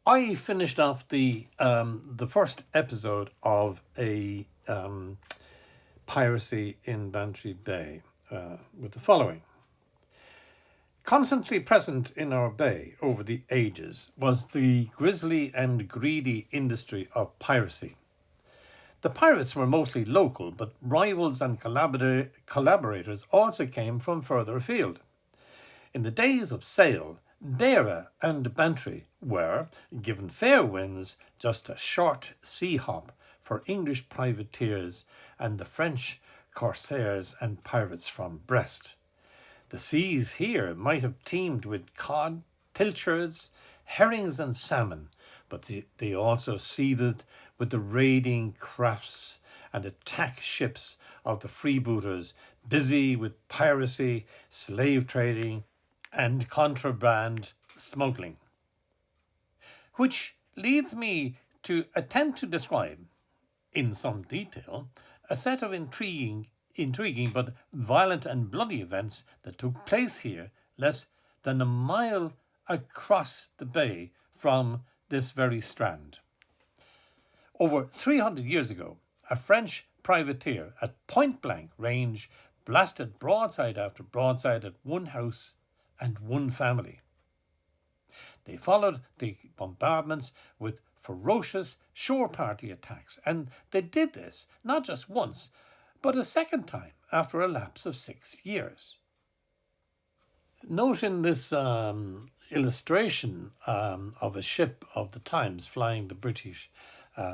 I finished off the first episode of a piracy in Bantry Bay with the following. Constantly present in our bay over the ages was the grisly and greedy industry of piracy. The pirates were mostly local, but rivals and collaborators also came from further afield. In the days of sail, Beara and Bantry were, given fair winds, just a short sea hop for English privateers and the French corsairs and pirates from Brest. The seas here might have teemed with cod, pilchards, herrings, and salmon, but they also seethed with the raiding crafts and attack ships of the freebooters, busy with piracy, slave trading, and contraband smuggling. Which leads me to attempt to describe, in some detail, a set of intriguing but violent and bloody events that took place here less than a mile across the bay from this very strand. Over 300 years ago, a French privateer at point-blank range blasted broadside after broadside at one house and one family. They followed the bombardments with ferocious shore party attacks, and they did this not just once, but a second time after a lapse of 6 years. Note in this illustration of a ship of the times flying the British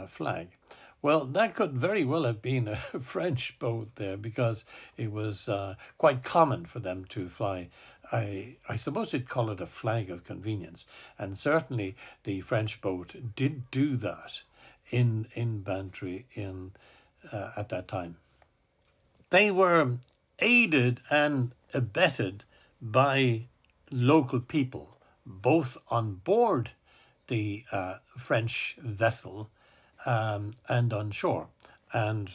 flag. Well, that could very well have been a French boat there, because it was quite common for them to fly. I suppose you'd call it a flag of convenience. And certainly the French boat did do that in Bantry at that time. They were aided and abetted by local people, both on board the French vessel and on shore. And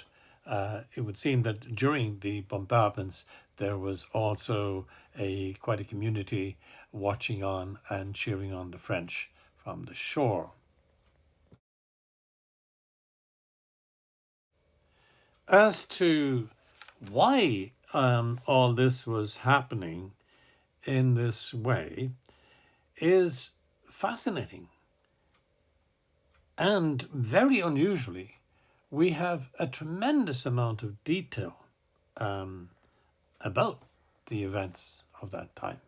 it would seem that during the bombardments, there was also quite a community watching on and cheering on the French from the shore. As to why all this was happening in this way is fascinating. And very unusually, we have a tremendous amount of detail about the events of that time.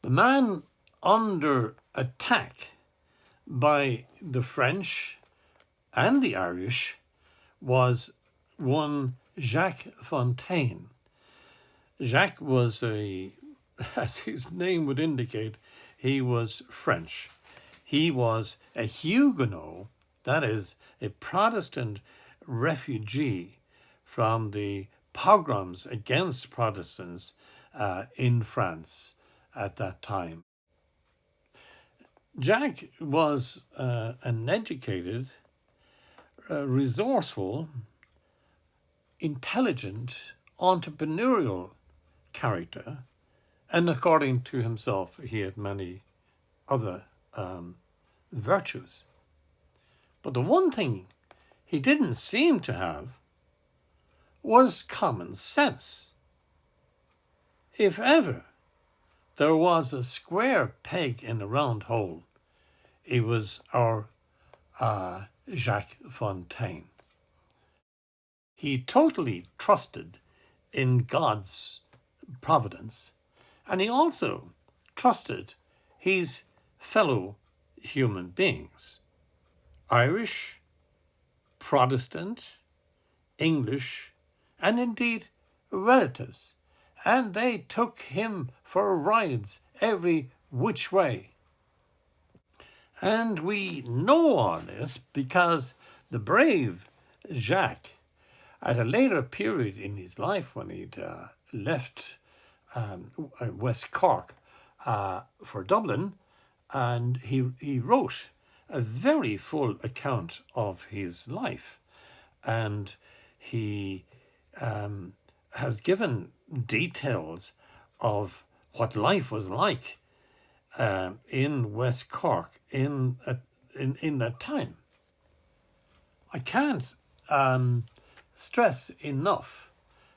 The man under attack by the French and the Irish was one Jacques Fontaine. Jacques was as his name would indicate, he was French. He was a Huguenot, that is, a Protestant refugee from the pogroms against Protestants in France at that time. Jacques was an educated, resourceful, intelligent, entrepreneurial character, and according to himself, he had many other virtues. But the one thing he didn't seem to have was common sense. If ever there was a square peg in a round hole, it was our Jacques Fontaine. He totally trusted in God's providence, and he also trusted his fellow human beings, Irish, Protestant, English, and indeed relatives, and they took him for rides every which way. And we know all this because the brave Jacques, at a later period in his life when he'd left West Cork for Dublin, and he wrote a very full account of his life, and he has given details of what life was like in West Cork in that time. I can't stress enough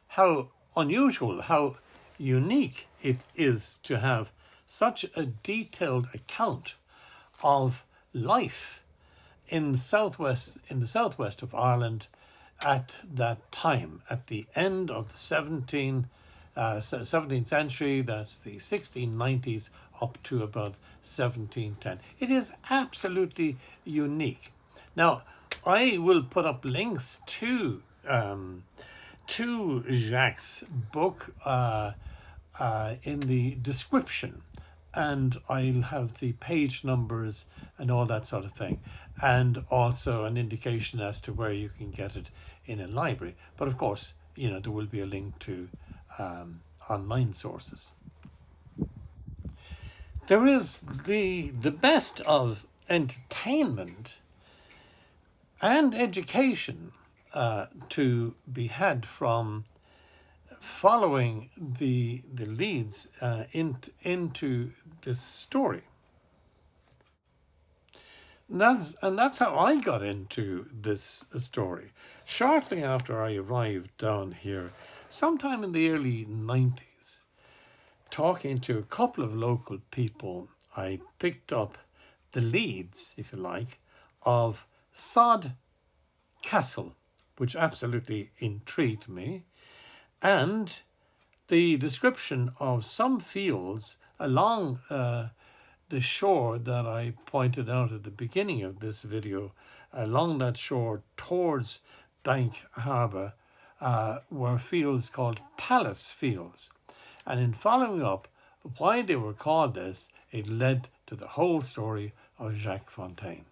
how unusual, how unique it is to have such a detailed account of life in the southwest of Ireland at that time, at the end of the 17th century. That's the 1690s up to about 1710. It is absolutely unique. Now, I will put up links to Jacques' book in the description, and I'll have the page numbers and all that sort of thing, and also an indication as to where you can get it in a library. But of course, there will be a link to online sources. There is the best of entertainment and education to be had from following the leads into this story. And that's how I got into this story. Shortly after I arrived down here, sometime in the early 90s, talking to a couple of local people, I picked up the leads, if you like, of Sod Castle, which absolutely intrigued me, and the description of some fields along the shore that I pointed out at the beginning of this video. Along that shore towards Bank Harbour were fields called Palace Fields. And in following up why they were called this, it led to the whole story of Jacques Fontaine.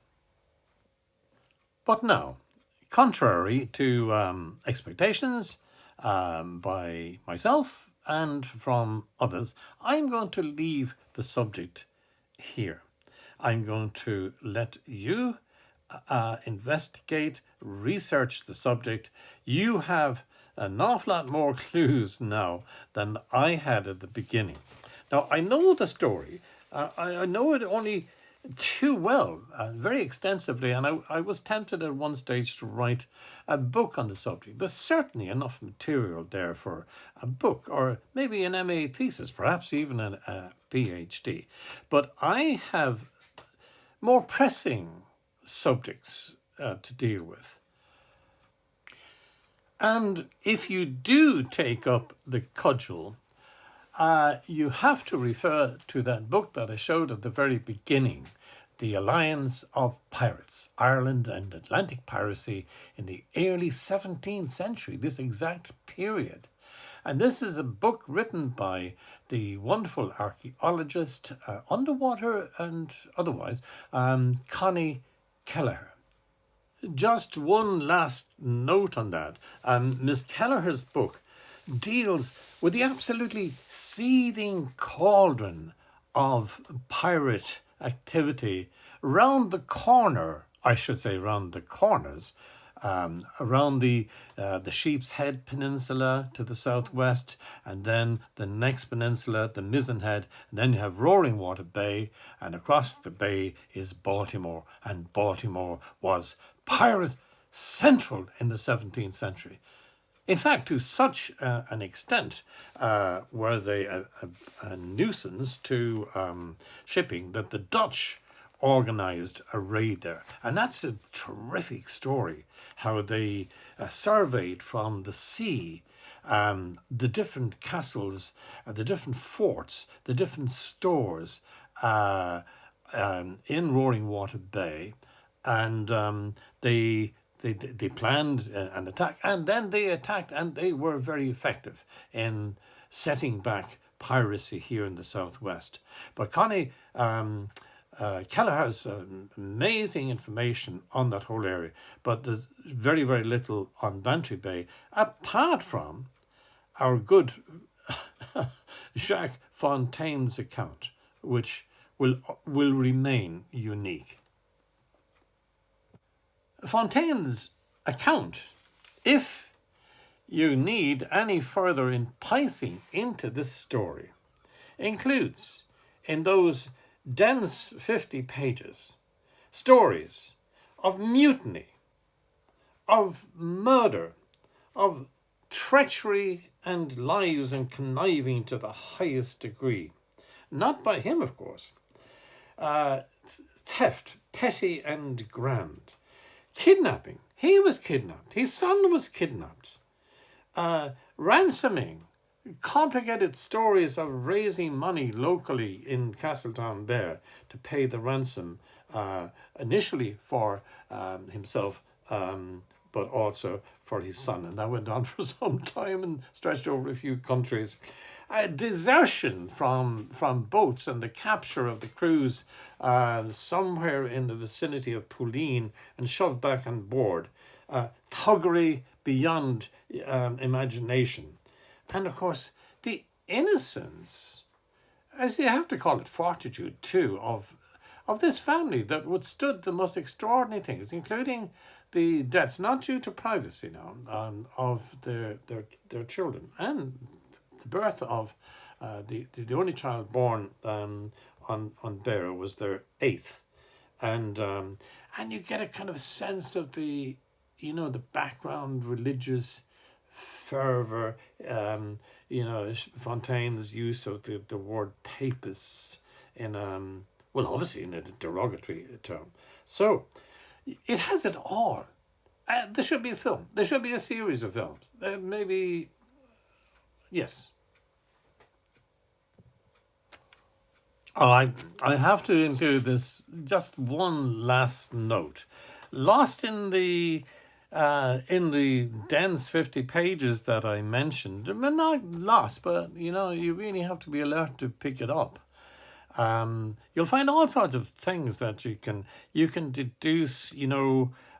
But now, contrary to expectations by myself and from others, I'm going to leave the subject here. I'm going to let you investigate, research the subject. You have an awful lot more clues now than I had at the beginning. Now, I know the story. I know it only too well, very extensively, and I was tempted at one stage to write a book on the subject. There's certainly enough material there for a book, or maybe an MA thesis, perhaps even a PhD. But I have more pressing subjects to deal with. And if you do take up the cudgel, you have to refer to that book that I showed at the very beginning, The Alliance of Pirates, Ireland and Atlantic Piracy in the early 17th century, this exact period. And this is a book written by the wonderful archaeologist, underwater and otherwise, Connie Kelleher. Just one last note on that. Miss Kelleher's book deals with the absolutely seething cauldron of pirate activity round the corner, I should say round the corners, around the Sheep's Head Peninsula to the southwest, and then the next peninsula, the Mizzen Head, and then you have Roaring Water Bay, and across the bay is Baltimore, and Baltimore was pirate central in the 17th century. In fact, to such an extent were they a nuisance to shipping that the Dutch organised a raid there. And that's a terrific story, how they surveyed from the sea the different castles, the different forts, the different stores in Roaring Water Bay, and they planned an attack, and then they attacked, and they were very effective in setting back piracy here in the southwest. But Connie Kelleher has amazing information on that whole area, but there's very, very little on Bantry Bay, apart from our good Jacques Fontaine's account, which will remain unique. Fontaine's account, if you need any further enticing into this story, includes in those dense 50 pages, stories of mutiny, of murder, of treachery and lies and conniving to the highest degree. Not by him, of course. Uh, Theft, petty and grand. Kidnapping. He was kidnapped. His son was kidnapped. Ransoming. Complicated stories of raising money locally in Castletownbere to pay the ransom, initially for himself, but also for his son. And that went on for some time and stretched over a few countries. Desertion from boats and the capture of the crews somewhere in the vicinity of Pouline and shoved back on board. Thuggery beyond imagination. And of course, the innocence, as you have to call it, fortitude too, of this family that withstood the most extraordinary things, including the deaths, not due to privacy now, of their children, and the birth of the only child born on Bear was their eighth, and you get a kind of a sense of the background religious fervor, Fontaine's use of the word papists in obviously in a derogatory term. So it has it all. There should be a film. There should be a series of films. Maybe, yes. I have to include this, just one last note. Lost in the dense 50 pages that I mentioned, not lost, but you really have to be alert to pick it up. You'll find all sorts of things that you can deduce,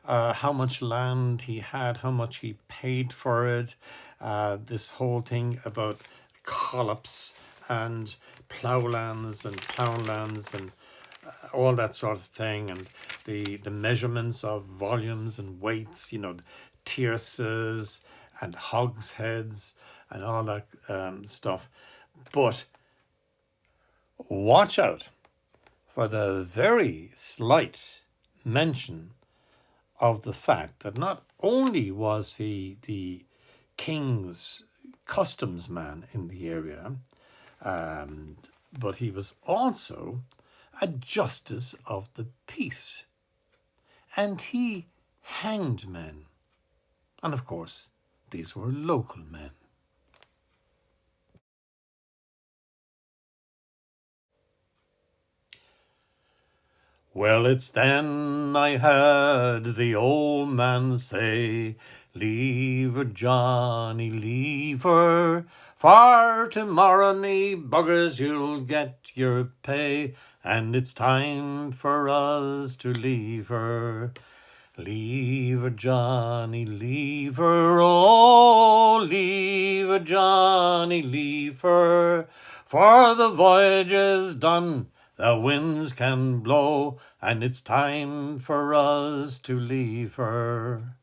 how much land he had, how much he paid for it, this whole thing about collops and ploughlands and townlands and all that sort of thing, and the measurements of volumes and weights, tierces and hogsheads and all that stuff. But watch out for the very slight mention of the fact that not only was he the king's customs man in the area, but he was also a justice of the peace. And he hanged men. And of course, these were local men. Well, it's then I heard the old man say, "Leave her, Johnny, leave her, for tomorrow, me buggers, you'll get your pay, and it's time for us to leave her. Leave her, Johnny, leave her, oh, leave her, Johnny, leave her, for the voyage is done, the winds can blow, and it's time for us to leave her."